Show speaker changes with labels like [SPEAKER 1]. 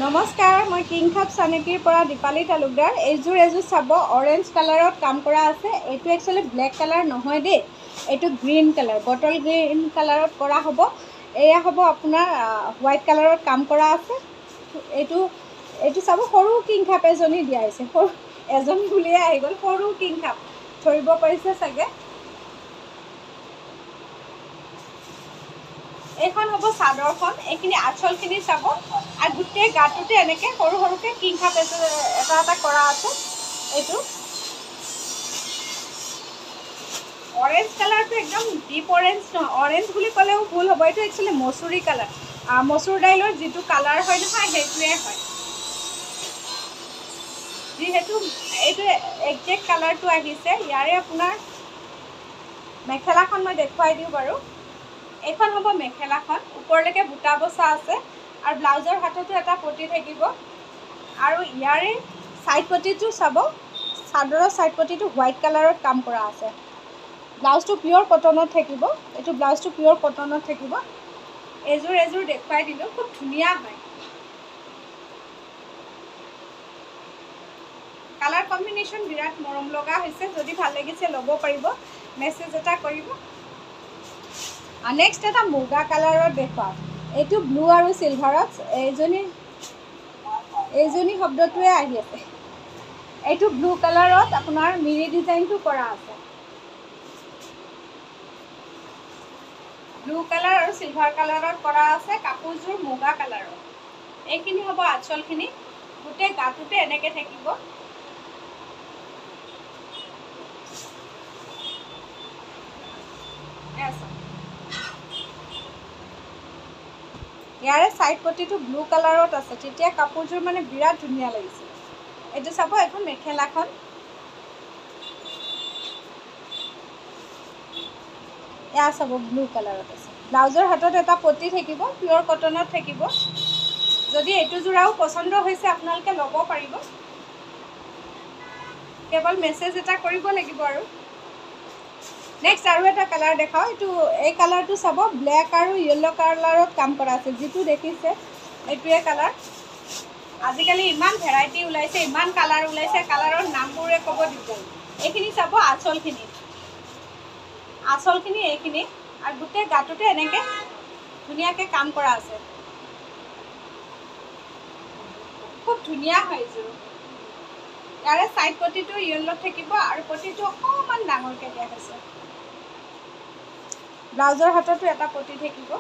[SPEAKER 1] নমস্কাৰ, মই কিং খাপ চানেকিৰ পৰা দীপালী তালুকদাৰ। এইযোৰ চাব, অৰেঞ্জ কালাৰত কাম কৰা আছে। এইটো একচুৱেলি ব্লেক কালাৰ নহয় দেই, এইটো গ্ৰীণ কালাৰ, বটল গ্ৰীণ কালাৰত কৰা হ'ব। এয়া হ'ব আপোনাৰ হোৱাইট কালাৰত কাম কৰা আছে। এইটো চাব, সৰু কিং খাপ এজনী দিয়া হৈছে। সৰু এজনী বুলিয়ে আহি গ'ল, সৰু কিং খাপ ধৰিব পাৰিছে চাগে। এইখন হ'ব চাদৰখন। এইখিনি আঁচলখিনি চাব, আৰু গোটেই গাটোতে এনেকৈ সৰু সৰুকৈ কিং খাপ এটা কৰা আছে। এইটো অৰেঞ্জ কালাৰটো একদম ডিপ অৰেঞ্জ নহয়, অৰেঞ্জ বুলি ক'লেও ভুল হ'ব। এইটো একচুৱেলি মচুৰি কালাৰ, মচুৰ দাইলৰ যিটো কালাৰ হয় নহয়, সেইটোৱে হয়। যিহেতু এইটো একজেক্ট কালাৰটো আহিছে, ইয়াৰে আপোনাৰ মেখেলাখন মই দেখুৱাই দিওঁ বাৰু। এইখন হ'ব মেখেলাখন, ওপৰলৈকে বুটা বচা আছে, আৰু ব্লাউজৰ হাততো এটা পটি থাকিব। আৰু ইয়াৰে ছাইড পটিটো চাব, চাদৰৰ ছাইড পটিটো হোৱাইট কালাৰত কাম কৰা আছে। ব্লাউজটো পিয়'ৰ কটনত থাকিব। এইটো ব্লাউজটো পিয়'ৰ কটনত থাকিব। এযোৰ দেখুৱাই দিলোঁ, খুব ধুনীয়া হয়। কালাৰ কম্বিনেশ্যন বিৰাট মৰম লগা হৈছে। যদি ভাল লাগিছে ল'ব পাৰিব, মেছেজ এটা কৰিব। নেক্সট এটা মুগা কালাৰত দেখুৱাওঁ। এইটো ব্লু আৰু চিলভাৰত এইজনী শব্দটোৱে আহি আছে। এইটো ব্লু কালাৰত আপোনাৰ মিৰি ডিজাইনটো কৰা আছে। ব্লু কালাৰ আৰু চিলভাৰ কালাৰত কৰা আছে। কাপোৰযোৰ মুগা কালাৰৰ। এইখিনি হ'ব আঁচলখিনি, গোটেই গাটোতে এনেকৈ থাকিব। ইয়াৰে ছাইড পটিটো ব্লু কালাৰত আছে, তেতিয়া কাপোৰযোৰ মানে বিৰাট ধুনীয়া লাগিছিল। এইটো চাব, এখন মেখেলাখন। এয়া চাব, ব্লু কালাৰত আছে। ব্লাউজৰ হাতত এটা পটি থাকিব, পিয়'ৰ কটনত থাকিব। যদি এইটো যোৰাও পচন্দ হৈছে, আপোনালোকে ল'ব পাৰিব। কেৱল মেছেজ এটা কৰিব লাগিব আৰু। নেক্সট আৰু এটা কালাৰ দেখাওঁ। এই কালাৰটো চাব, ব্লেক আৰু য়েল্ল' কালাৰত কাম কৰা আছে। যিটো দেখিছে এইটোৱে কালাৰ। আজিকালি ইমান ভেৰাইটি ওলাইছে, ইমান কালাৰ ওলাইছে, কালাৰৰ নামবোৰে ক'ব দিগদাৰি। এইখিনি চাব, আঁচলখিনি এইখিনি, আৰু গোটেই গাটোতে এনেকৈ ধুনীয়াকৈ কাম কৰা আছে। খুব ধুনীয়া হয় এইযোৰ। ইয়াৰে ছাইড পটিটো য়েল্লত থাকিব, আৰু পটিটো অকণমান ডাঙৰকৈ দিয়া হৈছে। ব্লাউজৰ হাততো এটা পটি থাকিব।